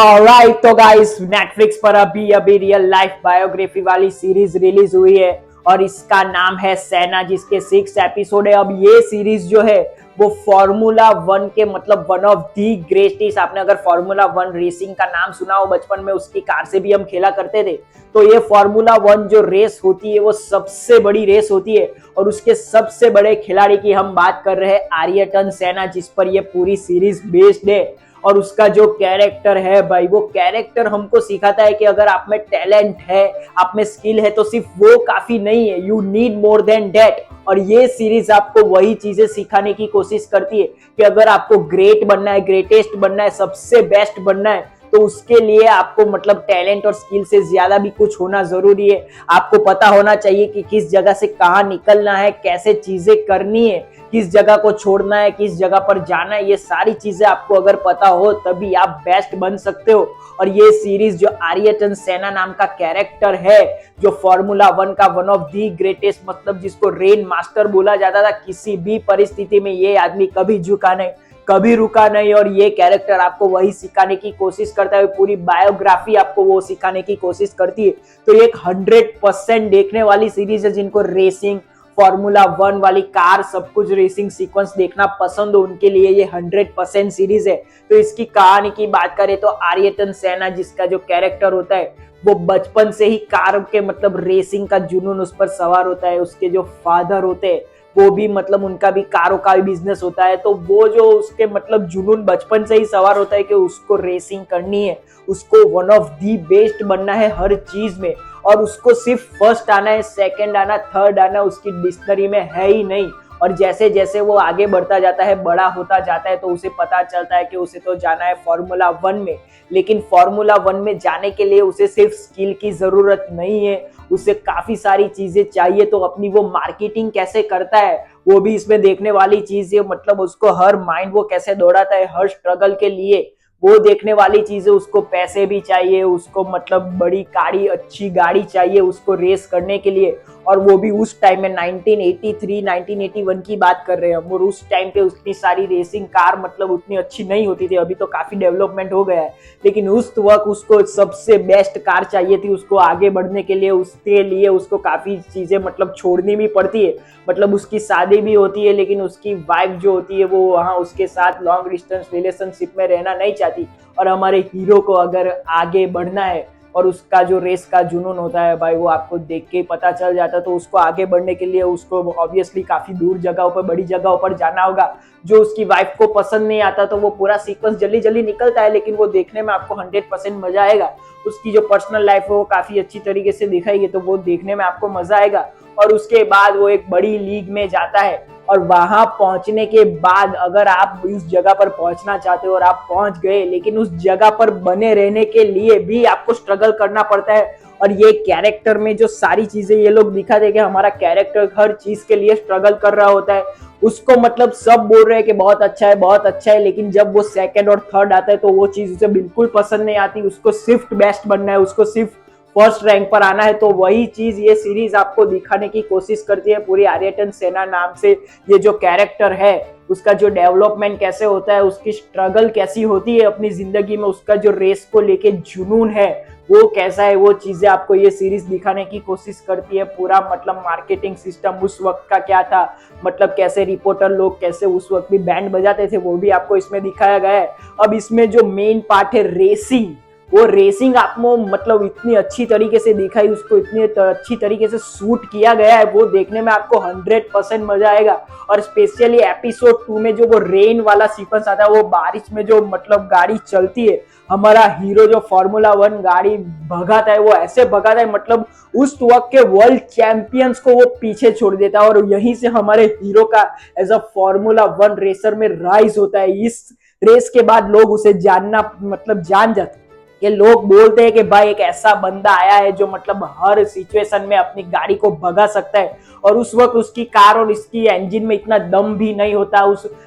Alright तो guys Netflix पर अभी रियल लाइफ बायोग्राफी वाली सीरीज रिलीज हुई है और इसका नाम है सेना, जिसके 6 एपिसोड है। अब ये सीरीज जो है वो फॉर्मूला वन के मतलब वन ऑफ दी ग्रेटेस्ट, आपने अगर फॉर्मूला वन रेसिंग का नाम सुना हो बचपन में, उसकी कार से भी हम खेला करते थे। तो ये फॉर्मूला वन जो रेस होती है वो सबसे बड़ी रेस होती है और उसके सबसे बड़े खिलाड़ी की हम बात कर रहे हैं आर्यटन सेना, जिस पर ये पूरी सीरीज बेस्ड है। और उसका जो कैरेक्टर है भाई, वो कैरेक्टर हमको सिखाता है कि अगर आप में टैलेंट है, आप में स्किल है, तो सिर्फ वो काफी नहीं है, you need more than that. और ये सीरीज आपको वही चीजें सिखाने की कोशिश करती है कि अगर आपको ग्रेट बनना है, ग्रेटेस्ट बनना है, सबसे बेस्ट बनना है, तो उसके लिए आपको मतलब टैलेंट और स्किल से ज्यादा भी कुछ होना जरूरी है। आपको पता होना चाहिए कि किस जगह से कहाँ निकलना है, कैसे चीजें करनी है, किस जगह को छोड़ना है, किस जगह पर जाना है। ये सारी चीजें आपको अगर पता हो तभी आप बेस्ट बन सकते हो। और ये सीरीज जो आर्यटन सेना नाम का कैरेक्टर है, जो फॉर्मूला वन का वन ऑफ दी ग्रेटेस्ट, मतलब जिसको रेन मास्टर बोला जाता था, किसी भी परिस्थिति में ये आदमी कभी झुका नहीं, कभी रुका नहीं। और ये कैरेक्टर आपको वही सिखाने की कोशिश करता है, पूरी बायोग्राफी आपको वो सिखाने की कोशिश करती है। तो ये एक 100% देखने वाली सीरीज है। जिनको रेसिंग, फॉर्मूला वन वाली कार, सब कुछ रेसिंग सीक्वेंस देखना पसंद हो, उनके लिए ये 100% सीरीज है। तो इसकी कहानी की बात करें तो आर्यटन सेना, जिसका जो कैरेक्टर होता है, वो बचपन से ही कार के मतलब रेसिंग का जुनून उस पर सवार होता है। उसके जो फादर होते हैं वो भी मतलब उनका भी कारों का भी बिजनेस होता है। तो वो जो उसके मतलब जुनून बचपन से ही सवार होता है कि उसको रेसिंग करनी है, उसको वन ऑफ दी बेस्ट बनना है हर चीज में। और उसको सिर्फ फर्स्ट आना है, सेकंड आना, थर्ड आना उसकी डिक्शनरी में है ही नहीं। और जैसे जैसे वो आगे बढ़ता जाता है, बड़ा होता जाता है, तो उसे पता चलता है कि उसे तो जाना है फॉर्मूला वन में। लेकिन फॉर्मूला वन में जाने के लिए उसे सिर्फ स्किल की जरूरत नहीं है, उसे काफी सारी चीजें चाहिए। तो अपनी वो मार्केटिंग कैसे करता है वो भी इसमें देखने वाली चीज है। मतलब उसको हर माइंड वो कैसे दौड़ाता है हर स्ट्रगल के लिए, वो देखने वाली चीज है। उसको पैसे भी चाहिए, उसको मतलब बड़ी गाड़ी, अच्छी गाड़ी चाहिए उसको रेस करने के लिए। और वो भी उस टाइम में 1983 1981 की बात कर रहे हैं हम। और उस टाइम पे उतनी सारी रेसिंग कार मतलब उतनी अच्छी नहीं होती थी, अभी तो काफी डेवलपमेंट हो गया है। लेकिन उस वक्त उसको सबसे बेस्ट कार चाहिए थी उसको आगे बढ़ने के लिए। उसके लिए उसको काफी चीजें मतलब छोड़नी भी पड़ती है। मतलब उसकी शादी भी होती है, लेकिन उसकी वाइफ जो होती है वो वहाँ उसके साथ लॉन्ग डिस्टेंस रिलेशनशिप में रहना नहीं चाहती। और हमारे हीरो को अगर आगे बढ़ना है और उसका जो रेस का जुनून होता है भाई, वो आपको देख के पता चल जाता है। तो उसको आगे बढ़ने के लिए उसको ऑब्वियसली काफी दूर जगहों पर, बड़ी जगहों पर जाना होगा, जो उसकी वाइफ को पसंद नहीं आता। तो वो पूरा सीक्वेंस जल्दी जल्दी निकलता है, लेकिन वो देखने में आपको 100% मजा आएगा। उसकी जो पर्सनल लाइफ है वो काफी अच्छी तरीके से दिखाई है, तो वो देखने में आपको मजा आएगा। और उसके बाद वो एक बड़ी लीग में जाता है और वहां पहुंचने के बाद अगर आप उस जगह पर पहुंचना चाहते हो और आप पहुंच गए, लेकिन उस जगह पर बने रहने के लिए भी आपको स्ट्रगल करना पड़ता है। और ये कैरेक्टर में जो सारी चीजें ये लोग दिखा दे कि हमारा कैरेक्टर हर चीज के लिए स्ट्रगल कर रहा होता है। उसको मतलब सब बोल रहे हैं कि बहुत अच्छा है, बहुत अच्छा है, लेकिन जब वो सेकंड और थर्ड आता है तो वो चीज उसे बिल्कुल पसंद नहीं आती। उसको सिर्फ बेस्ट बनना है, उसको सिर्फ फर्स्ट रैंक पर आना है। तो वही चीज ये सीरीज आपको दिखाने की कोशिश करती है। पूरी आर्यटन सेना नाम से ये जो कैरेक्टर है, उसका जो डेवलपमेंट कैसे होता है, उसकी स्ट्रगल कैसी होती है अपनी जिंदगी में, उसका जो रेस को लेके जुनून है वो कैसा है, वो चीजें आपको ये सीरीज दिखाने की कोशिश करती है। पूरा मतलब मार्केटिंग सिस्टम उस वक्त का क्या था, मतलब कैसे रिपोर्टर लोग कैसे उस वक्त भी बैंड बजाते थे, वो भी आपको इसमें दिखाया गया है। अब इसमें जो मेन पार्ट है रेसिंग, वो रेसिंग आपको मतलब इतनी अच्छी तरीके से दिखाई, उसको इतनी अच्छी तरीके से शूट किया गया है, वो देखने में आपको 100% मजा आएगा। और स्पेशली एपिसोड 2 में जो वो रेन वाला सीक्वेंस आता है, वो बारिश में जो मतलब गाड़ी चलती है, हमारा हीरो जो फॉर्मूला वन गाड़ी भगाता है, वो ऐसे भगाता है मतलब उस वक्त के वर्ल्ड चैंपियंस को वो पीछे छोड़ देता है। और यहीं से हमारे हीरो का as a formula one racer में राइज होता है। इस रेस के बाद लोग उसे जानना मतलब जान जाते, ये लोग बोलते हैं कि भाई एक ऐसा बंदा आया है जो मतलब हर सिचुएशन में अपनी गाड़ी को भगा सकता है। और उस वक्त उसकी कार और इसकी इंजन में इतना दम भी नहीं होता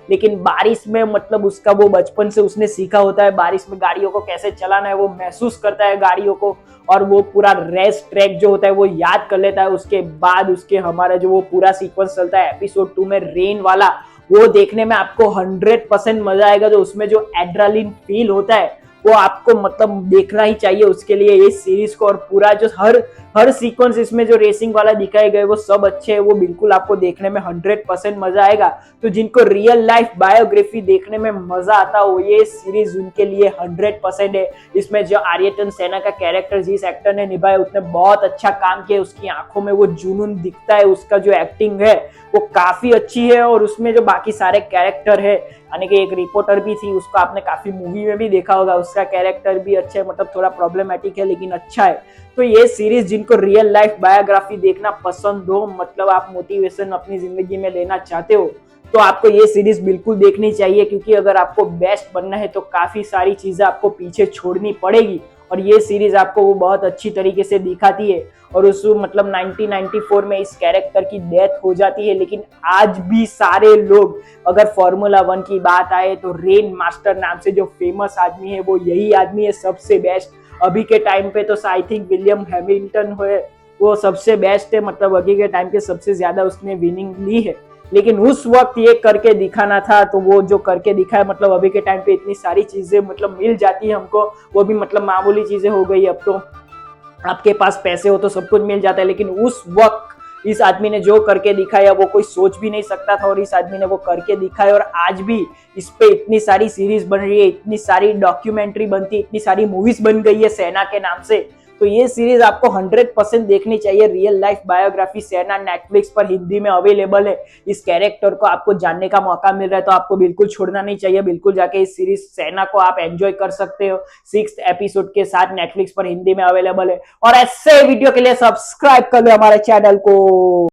लेकिन बारिश में मतलब उसका वो बचपन से उसने सीखा होता है बारिश में गाड़ियों को कैसे चलाना है, वो महसूस करता है गाड़ियों को। और वो पूरा रेस ट्रैक जो होता है वो याद कर लेता है। उसके बाद उसके हमारा जो वो पूरा सीक्वेंस चलता है एपिसोड 2 में रेन वाला, वो देखने में आपको 100% मजा आएगा। जो उसमें जो एड्रेनलिन फील होता है वो आपको मतलब देखना ही चाहिए उसके लिए इस सीरीज को। और पूरा जो हर सीक्वेंस इसमें जो रेसिंग वाला दिखाए गए वो सब अच्छे है, वो बिल्कुल आपको देखने में 100% मजा आएगा। तो जिनको रियल लाइफ बायोग्राफी देखने में मजा आता हो ये सीरीज उनके लिए 100% है। इसमें जो आर्यटन सेना का कैरेक्टर जिस एक्टर ने निभाया उसने बहुत अच्छा काम किया, उसकी आंखों में वो जुनून दिखता है, उसका जो एक्टिंग है वो काफी अच्छी है। और उसमें जो बाकी सारे कैरेक्टर है, यानी कि एक रिपोर्टर भी थी, उसको आपने काफी मूवी में भी देखा होगा, उसका कैरेक्टर भी अच्छा है, मतलब थोड़ा प्रॉब्लमेटिक है लेकिन अच्छा है। तो ये सीरीज जिनको रियल लाइफ बायोग्राफी देखना पसंद हो, मतलब आप मोटिवेशन अपनी जिंदगी में लेना चाहते हो, तो आपको ये सीरीज बिल्कुल देखनी चाहिए। क्योंकि अगर आपको बेस्ट बनना है तो काफी सारी चीजें आपको पीछे छोड़नी पड़ेगी, और ये सीरीज आपको वो बहुत अच्छी तरीके से दिखाती है। और उस मतलब 1994 में इस कैरेक्टर की डेथ हो जाती है, लेकिन आज भी सारे लोग, अगर फॉर्मूला 1 की बात आए तो रेन मास्टर नाम से जो फेमस आदमी है वो यही आदमी है सबसे बेस्ट। अभी के टाइम पे तो आई थिंक विलियम हैमिल्टन है वो सबसे बेस्ट है, मतलब अभी के टाइम पे सबसे ज्यादा उसने विनिंग ली है। लेकिन उस वक्त ये करके दिखाना था, तो वो जो करके दिखाया, मतलब अभी के टाइम पे इतनी सारी चीजें मतलब मिल जाती है हमको, वो भी मतलब मामूली चीजें हो गई। अब तो आपके पास पैसे हो तो सब कुछ मिल जाता है, लेकिन उस वक्त इस आदमी ने जो करके दिखाया वो कोई सोच भी नहीं सकता था, और इस आदमी ने वो करके दिखाया। और आज भी इस पे इतनी सारी सीरीज बन रही है, इतनी सारी डॉक्यूमेंट्री बनती है, इतनी सारी मूवीज बन गई है सेना के नाम से। तो ये सीरीज आपको 100% देखनी चाहिए, रियल लाइफ बायोग्राफी सेना, नेटफ्लिक्स पर हिंदी में अवेलेबल है। इस कैरेक्टर को आपको जानने का मौका मिल रहा है तो आपको बिल्कुल छोड़ना नहीं चाहिए, बिल्कुल जाके इस सीरीज सेना को आप एंजॉय कर सकते हो। 6th एपिसोड के साथ नेटफ्लिक्स पर हिंदी में अवेलेबल है। और ऐसे वीडियो के लिए सब्सक्राइब कर लो हमारे चैनल को।